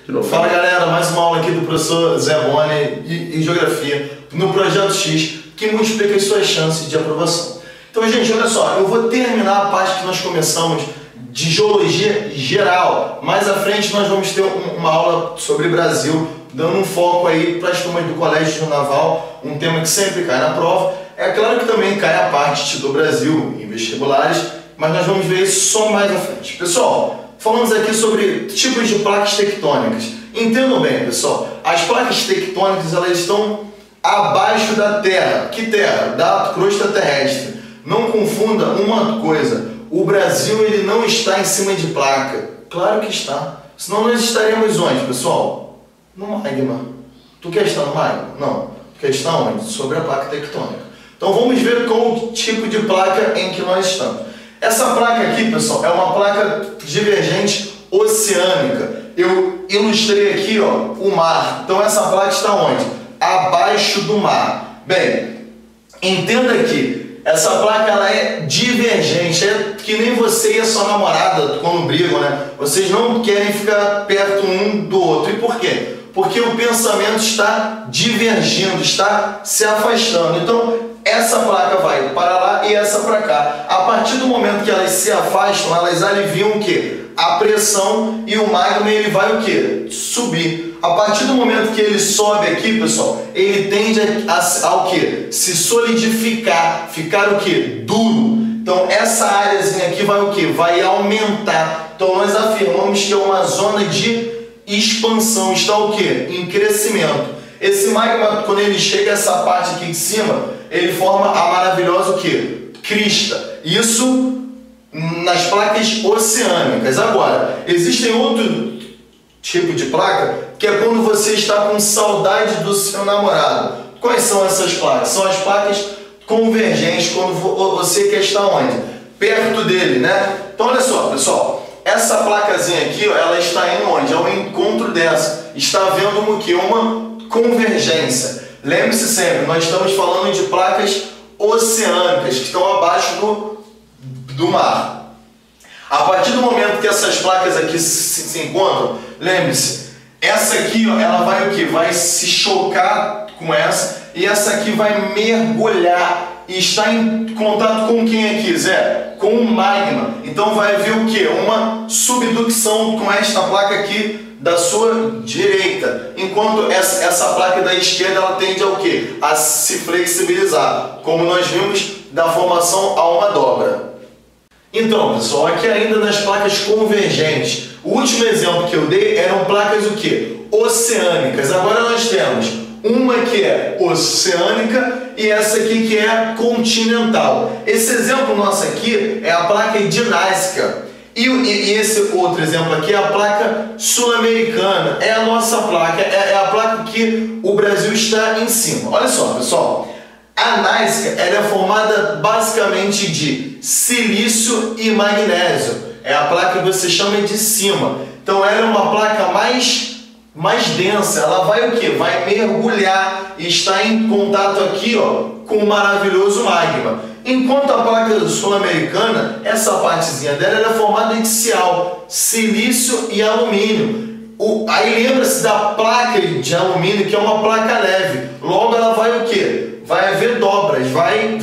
De novo. Fala galera, mais uma aula aqui do professor Zé Boni em Geografia no Projeto X, que multiplica as suas chances de aprovação. Então, gente, olha só, eu vou terminar a parte que nós começamos de Geologia Geral. Mais à frente nós vamos ter uma aula sobre Brasil, dando um foco aí para as turmas do Colégio Naval, um tema que sempre cai na prova. É claro que também cai a parte do Brasil em vestibulares, mas nós vamos ver isso só mais à frente. Pessoal, falamos aqui sobre tipos de placas tectônicas. Entendam bem, pessoal, as placas tectônicas elas estão abaixo da Terra. Que Terra? Da crosta terrestre. Não confunda uma coisa, o Brasil ele não está em cima de placa. Claro que está. Senão nós estaremos onde, pessoal? No magma. Tu quer estar no magma? Não. Tu quer estar onde? Sobre a placa tectônica. Então vamos ver qual o tipo de placa em que nós estamos. Essa placa aqui, pessoal, é uma placa divergente oceânica. Eu ilustrei aqui, ó, o mar. Então essa placa está onde? Abaixo do mar. Bem, entenda que essa placa ela é divergente. É que nem você e a sua namorada quando brigam, né? Vocês não querem ficar perto um do outro. E por quê? Porque o pensamento está divergindo, está se afastando. Então essa placa vai para lá e essa para cá. A partir do momento que elas se afastam, elas aliviam o quê? A pressão, e o magma ele vai o quê? Subir. A partir do momento que ele sobe aqui, pessoal, ele tende ao quê? Se solidificar, ficar o quê? Duro. Então essa áreazinha aqui vai o quê? Vai aumentar. Então nós afirmamos que é uma zona de expansão, está o quê? Em crescimento. Esse magma, quando ele chega a essa parte aqui de cima, ele forma a maravilhosa o quê? Crista. Isso nas placas oceânicas. Agora, existem outro tipo de placa, que é quando você está com saudade do seu namorado. Quais são essas placas? São as placas convergentes, quando você quer estar onde? Perto dele, né? Então olha só, pessoal, essa placazinha aqui, ó, ela está indo onde? Ao encontro dessa. Está havendo o quê? Uma convergência. Lembre-se sempre, nós estamos falando de placas oceânicas, que estão abaixo do mar. A partir do momento que essas placas aqui se encontram, lembre-se, essa aqui, ó, ela vai o quê? Vai se chocar com essa, e essa aqui vai mergulhar e está em contato com quem aqui, Zé? Com o magma. Então vai haver o quê? Uma subducção com esta placa aqui da sua direita, enquanto essa placa da esquerda ela tende ao quê? A se flexibilizar, como nós vimos da formação a uma dobra. Então, pessoal, aqui ainda nas placas convergentes, o último exemplo que eu dei eram placas o quê? Oceânicas. Agora nós temos uma que é oceânica e essa aqui que é continental. Esse exemplo nosso aqui é a placa dinásica. E esse outro exemplo aqui é a placa sul-americana. É a nossa placa, é a placa que o Brasil está em cima. Olha só, pessoal. A násica ela é formada basicamente de silício e magnésio. É a placa que você chama de cima. Então ela é uma placa mais densa. Ela vai o quê? Vai mergulhar e está em contato aqui, ó, com o maravilhoso magma. Enquanto a placa sul-americana, essa partezinha dela ela é formada de silício e alumínio. Aí lembra-se da placa de alumínio, que é uma placa leve. Logo ela vai o quê? Vai haver dobras, vai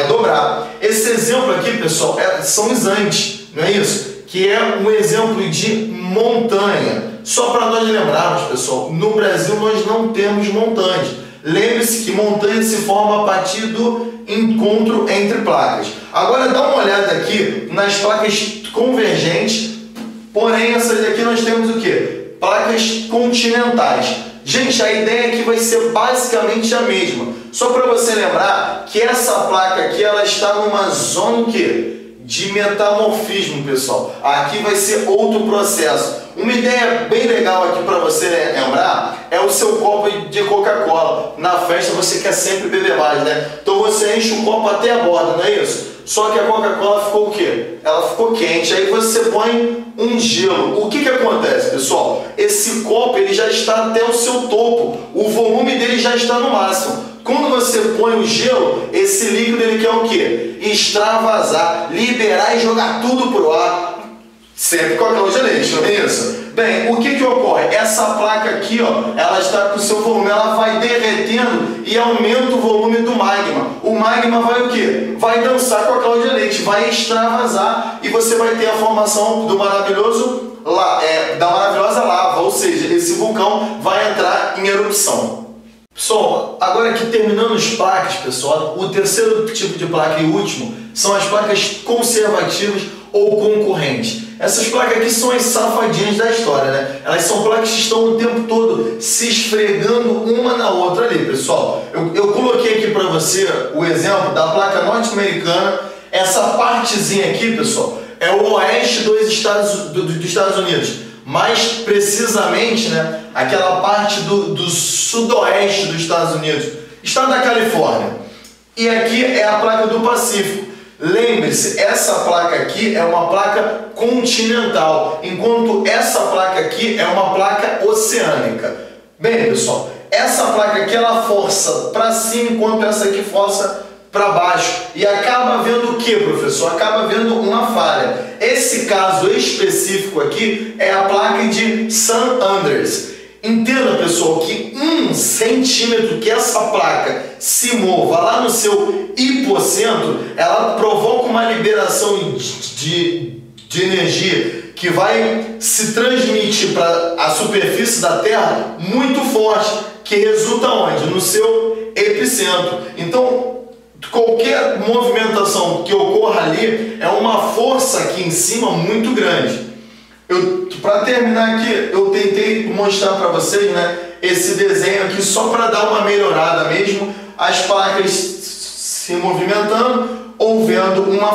dobrar. Esse exemplo aqui, pessoal, são os Andes, não é isso? Que é um exemplo de montanha. Só para nós lembrarmos, pessoal, no Brasil nós não temos montanhas. Lembre-se que montanha se forma a partir do encontro entre placas. Agora dá uma olhada aqui nas placas convergentes, porém essas aqui nós temos o quê? Placas continentais. Gente, a ideia aqui vai ser basicamente a mesma. Só para você lembrar que essa placa aqui ela está numa zona o quê? De metamorfismo, pessoal. Aqui vai ser outro processo. Uma ideia bem legal aqui para você lembrar é o seu copo de Coca-Cola. Na festa você quer sempre beber mais, né? Então você enche o copo até a borda, não é isso? Só que a Coca-Cola ficou o quê? Ela ficou quente. Aí você põe um gelo. O que acontece, pessoal? Esse copo ele já está até o seu topo. O volume dele já está no máximo. Quando você põe o gelo, esse líquido ele quer o quê? Extravasar, liberar e jogar tudo pro ar. Sempre com a Cláudia Leite, não é isso? Bem, o que ocorre? Essa placa aqui, ó, ela está com o seu volume, ela vai derretendo e aumenta o volume do magma. O magma vai o quê? Vai dançar com a Cláudia Leite, vai extravasar e você vai ter a formação do maravilhoso, da maravilhosa lava, ou seja, esse vulcão vai entrar em erupção. Pessoal, agora aqui terminando as placas, pessoal, o terceiro tipo de placa e último são as placas conservativas ou concorrentes. Essas placas aqui são as safadinhas da história, né? Elas são placas que estão o tempo todo se esfregando uma na outra ali, pessoal. Eu coloquei aqui para você o exemplo da placa norte-americana. Essa partezinha aqui, pessoal, é o oeste dos Estados Unidos. Mais precisamente, né, aquela parte do sudoeste dos Estados Unidos, estado da Califórnia. E aqui é a placa do Pacífico. Lembre-se, essa placa aqui é uma placa continental, enquanto essa placa aqui é uma placa oceânica. Bem, pessoal, essa placa aqui ela força para cima, enquanto essa aqui força para baixo. E acaba vendo o que, professor? Acaba vendo uma falha. Esse caso específico aqui é a placa de San Andreas. Entenda, pessoal, que 1 centímetro que essa placa se mova lá no seu hipocentro, ela provoca uma liberação de energia que vai se transmitir para a superfície da Terra muito forte, que resulta onde? No seu epicentro. Então, qualquer movimentação que ocorra ali é uma força aqui em cima muito grande. Para terminar aqui, eu tentei mostrar para vocês, né, esse desenho aqui só para dar uma melhorada mesmo, as placas se movimentando ou vendo uma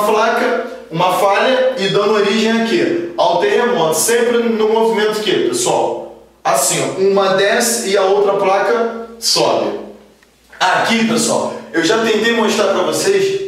falha e dando origem aqui ao terremoto, sempre no movimento aqui, pessoal, assim, ó, uma desce e a outra placa sobe. Aqui, pessoal, eu já tentei mostrar para vocês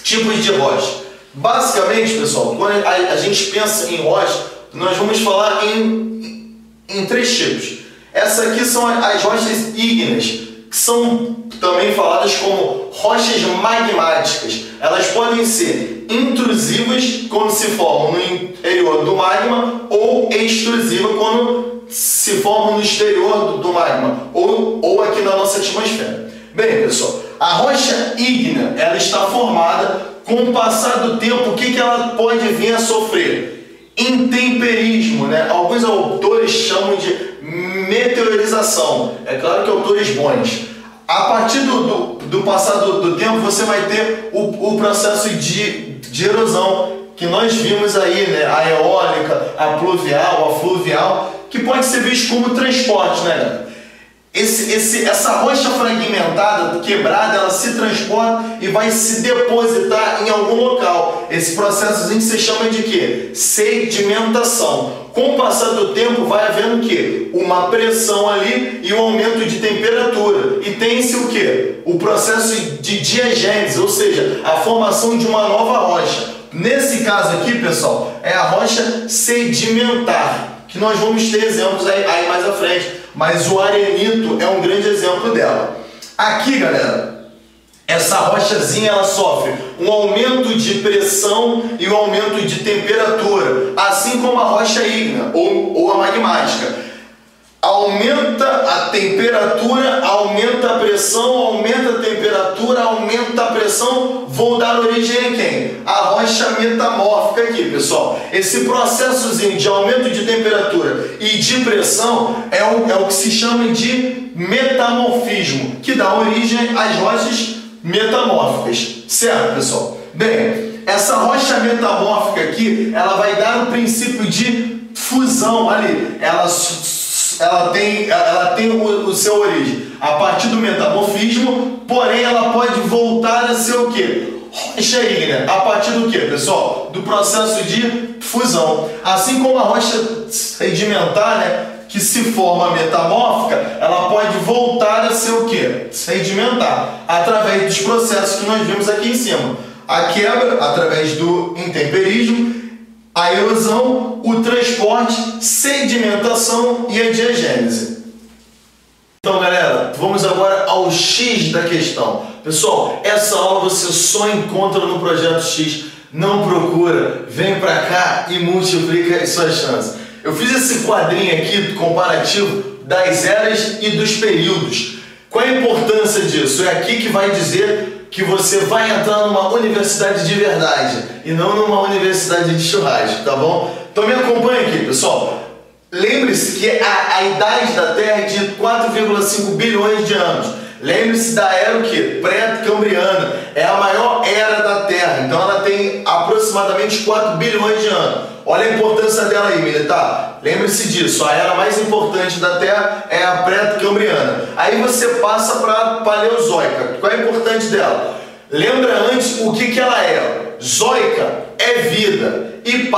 tipos de rocha. Basicamente, pessoal, quando a gente pensa em rocha, nós vamos falar em 3 tipos. Essa aqui são as rochas ígneas, que são também faladas como rochas magmáticas. Elas podem ser intrusivas quando se formam no interior do magma ou extrusivas quando se formam no exterior do magma ou aqui na nossa atmosfera. Bem, pessoal, a rocha ígnea, ela está formada com o passar do tempo. O que ela pode vir a sofrer? Intemperismo, né? Alguns autores chamam de meteorização. É claro que autores bons. A partir do passar do tempo, você vai ter o processo de erosão que nós vimos aí, né? A eólica, a pluvial, a fluvial, que pode ser visto como transporte, né, galera? Essa rocha fragmentada, quebrada, ela se transporta e vai se depositar em algum local. Esse processozinho se chama de quê? Sedimentação. Com o passar do tempo vai havendo o quê? Uma pressão ali e um aumento de temperatura. E tem-se o quê? O processo de diagênese, ou seja, a formação de uma nova rocha. Nesse caso aqui, pessoal, é a rocha sedimentar, que nós vamos ter exemplos aí mais à frente. Mas o arenito é um grande exemplo dela. Aqui, galera, essa rochazinha ela sofre um aumento de pressão e um aumento de temperatura, assim como a rocha ígnea ou a magmática. Aumenta a temperatura, aumenta a pressão, aumenta a temperatura, aumenta a pressão, vou dar origem a quem? A rocha metamórfica aqui, pessoal. Esse processozinho de aumento de temperatura e de pressão é o que se chama de metamorfismo, que dá origem às rochas metamórficas, certo, pessoal? Bem, essa rocha metamórfica aqui, ela vai dar o princípio de fusão ali, ela tem o seu origem a partir do metamorfismo, porém ela pode voltar a ser o quê? Rocha ígnea, a partir do quê, pessoal? Do processo de fusão. Assim como a rocha sedimentar, né, que se forma metamórfica, ela pode voltar a ser o quê? Sedimentar, através dos processos que nós vimos aqui em cima. A quebra, através do intemperismo, a erosão, o transporte, sedimentação e a diagênese. Então, galera, vamos agora ao X da questão. Pessoal, essa aula você só encontra no Projeto X. não procura, vem pra cá e multiplica as suas chances. Eu fiz esse quadrinho aqui comparativo das eras e dos períodos. Qual a importância disso? É aqui que vai dizer que você vai entrar numa universidade de verdade e não numa universidade de churrasco, tá bom? Então me acompanha aqui, pessoal. Lembre-se que a idade da Terra é de 4,5 bilhões de anos. Lembre-se da era o quê? Pré-cambriana. É a maior era da Terra. Então ela tem aproximadamente 4 bilhões de anos. Olha a importância dela aí, militar. Lembre-se disso. A era mais importante da Terra é a pré-cambriana. Aí você passa para a paleozoica. Qual é a importância dela? Lembra antes o que ela é? Zoica é vida. E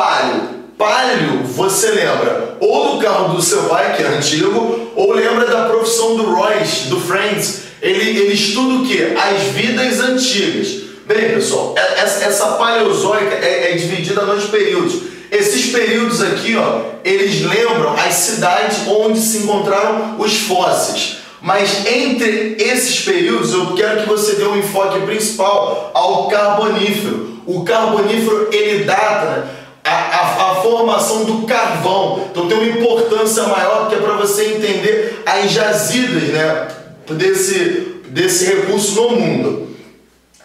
paleo, você lembra ou do carro do seu pai, que é antigo, ou lembra da profissão do Royce, do Friends. Ele estuda o quê? As vidas antigas. Bem, pessoal, essa paleozoica é dividida nos períodos. Esses períodos aqui, ó, eles lembram as cidades onde se encontraram os fósseis. Mas entre esses períodos, eu quero que você dê um enfoque principal ao Carbonífero. O Carbonífero, ele data, né, a formação do carvão. Então tem uma importância maior, que é para você entender as jazidas, né, desse recurso no mundo.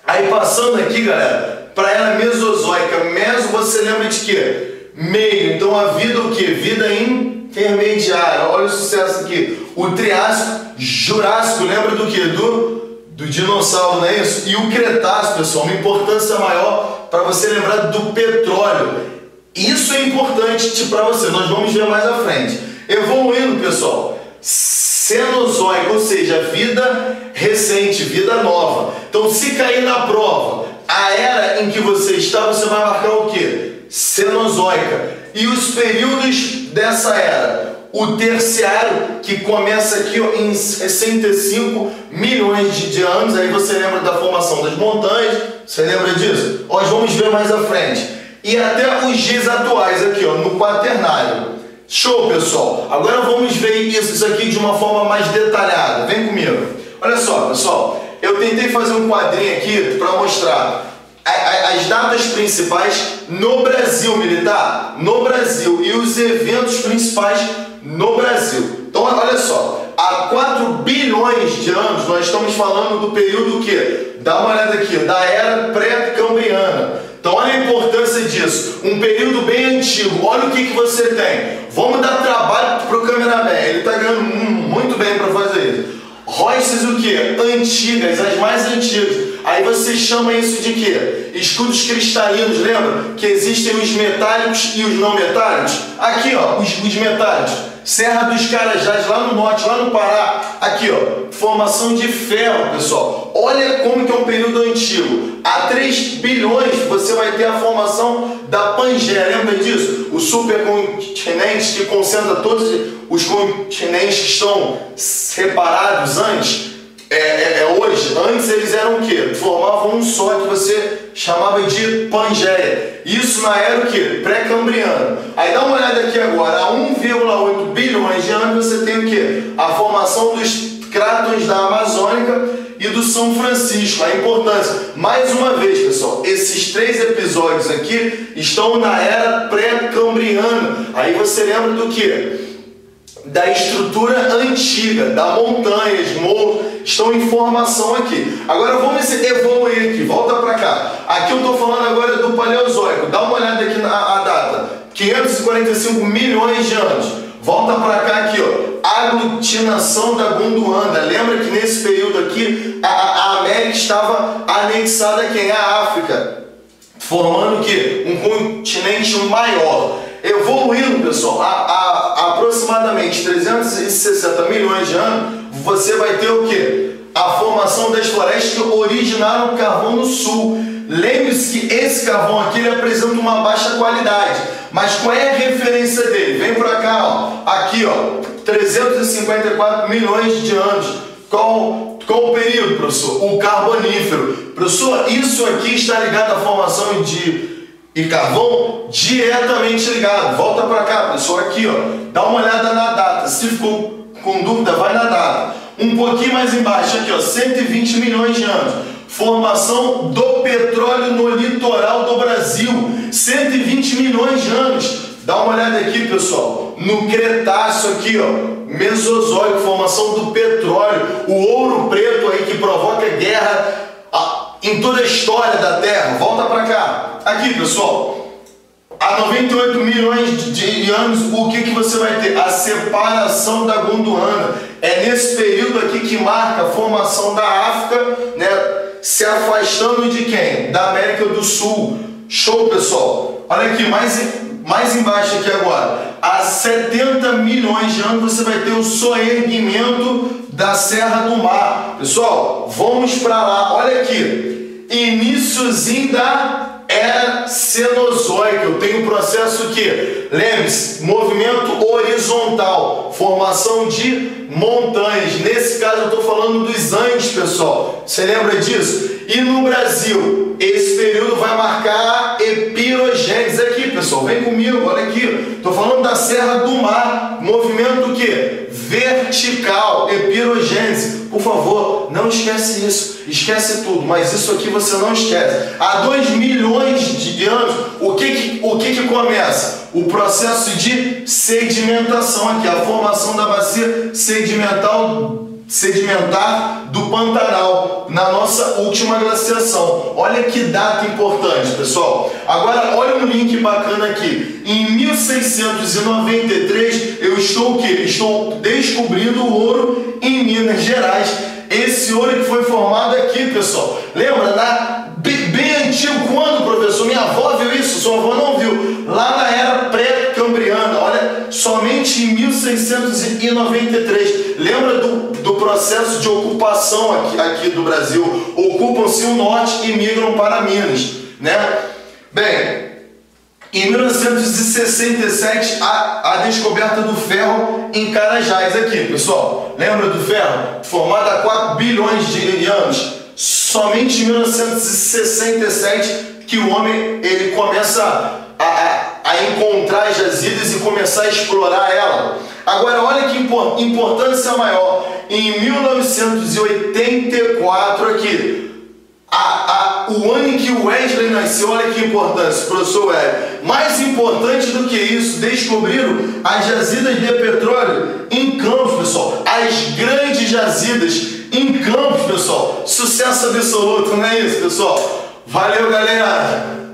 Aí passando aqui, galera, para ela mesozoica. Meso, você lembra de quê? Meio. Então a vida o quê? Vida intermediária. Olha o sucesso aqui. O Triássico, Jurássico, lembra do quê? Do dinossauro, não é isso? E o Cretáceo, pessoal, uma importância maior para você lembrar do petróleo. Isso é importante para você, nós vamos ver mais à frente. Evoluindo, pessoal, Cenozoico, ou seja, vida recente, vida nova. Então, se cair na prova a era em que você está, você vai marcar o quê? Cenozoica. E os períodos dessa era? O terciário, que começa aqui, ó, em 65 milhões de anos. Aí você lembra da formação das montanhas, você lembra disso? Nós vamos ver mais à frente. E até os dias atuais aqui, ó, no quaternário. Show, pessoal! Agora vamos ver isso aqui de uma forma mais detalhada. Vem comigo. Olha só, pessoal. Eu tentei fazer um quadrinho aqui para mostrar as datas principais no Brasil, militar. No Brasil. E os eventos principais no Brasil. Então, olha só. Há 4 bilhões de anos, nós estamos falando do período que? Dá uma olhada aqui. Da era pré-cambriana. Então olha a importância disso, um período bem antigo. Olha o que você tem. Vamos dar trabalho para o cameraman, ele está ganhando muito bem para fazer isso. Rochas o que? Antigas, as mais antigas. Aí você chama isso de quê? Escudos cristalinos, lembra? Que existem os metálicos e os não metálicos. Aqui, ó, os metálicos. Serra dos Carajás, lá no norte, lá no Pará. Aqui, ó, formação de ferro, pessoal. Olha como que é um período antigo. Há 3 bilhões você vai ter a formação da Pangeia. Lembra disso? O supercontinente que concentra todos os continentes que estão separados antes. Hoje, antes eles eram o quê? Formavam um só, que você chamava de Pangeia. Isso na era o quê? Pré-cambriano. Aí dá uma olhada aqui agora, há 1,8 bilhões de anos você tem o quê? A formação dos crátons da Amazônica e do São Francisco. A importância, mais uma vez, pessoal, esses 3 episódios aqui estão na era pré-cambriana. Aí você lembra do quê? Da estrutura antiga, da montanhas, morros, estão em formação aqui. Agora vamos evoluir aqui, volta para cá. Aqui eu estou falando agora do Paleozoico. Dá uma olhada aqui na data. 545 milhões de anos. Volta para cá aqui, ó. Aglutinação da Gondwana. Lembra que nesse período aqui a América estava anexada a quem? A África. Formando o quê? Um continente maior. Evoluindo, pessoal, a aproximadamente 360 milhões de anos, você vai ter o quê? A formação das florestas que originaram o carvão no sul. Lembre-se que esse carvão aqui ele apresenta uma baixa qualidade. Mas qual é a referência dele? Vem para cá, ó. Aqui, ó, 354 milhões de anos. Qual o período, professor? O Carbonífero. Professor, isso aqui está ligado à formação de carvão? Diretamente ligado. Volta para cá, pessoal, aqui, ó. Dá uma olhada na data. Se ficou com dúvida, vai na data. Um pouquinho mais embaixo, aqui, ó, 120 milhões de anos. formação do petróleo no litoral do Brasil, 120 milhões de anos. Dá uma olhada aqui, pessoal, no Cretáceo aqui, ó, Mesozoico, formação do petróleo, o ouro preto aí que provoca guerra em toda a história da Terra. Volta para cá. Aqui, pessoal, há 98 milhões de anos, o que você vai ter? A separação da Gondwana. É nesse período aqui que marca a formação da África, né, se afastando de quem? Da América do Sul. Show, pessoal. Olha aqui, mais embaixo aqui agora. Há 70 milhões de anos você vai ter o soerguimento da Serra do Mar. Pessoal, vamos para lá. Olha aqui. Iniciozinho da Era Cenozoica. Eu tenho um processo que, lembre-se, movimento horizontal, formação de montanhas. Nesse caso eu estou falando dos Andes, pessoal. Você lembra disso? E no Brasil, esse período vai marcar a epirogênese aqui, pessoal. Vem comigo, olha aqui. Estou falando da Serra do Mar, movimento o quê? Vertical, epirogênese. Por favor, não esquece isso. Esquece tudo, mas isso aqui você não esquece. Há 2 milhões de anos, o que começa? O processo de sedimentação aqui, a formação da bacia sedimentar do Pantanal, na nossa última glaciação. Olha que data importante, pessoal. Agora, olha um link bacana aqui. Em 1693, eu estou o quê? Estou descobrindo o ouro em Minas Gerais. Esse ouro que foi formado aqui, pessoal. Lembra? Bem antigo, quando, professor? Minha avó viu isso? Sua avó não viu. Lá na era pré-cambriana. Olha, somente em 1693. Lembra do processo de ocupação aqui do Brasil? Ocupam-se o norte e migram para Minas, né? Bem, em 1967, a descoberta do ferro em Carajás aqui, pessoal. Lembra do ferro? Formado há 4 bilhões de anos. Somente em 1967 que o homem ele começa a encontrar as jazidas e começar a explorar ela. Agora, olha que importância maior. Em 1984 aqui, o ano em que o Wesley nasceu, olha que importância, professor Wesley. Mais importante do que isso, descobriram as jazidas de petróleo em Campos, pessoal. As grandes jazidas em Campos, pessoal. Sucesso absoluto, não é isso, pessoal? Valeu, galera!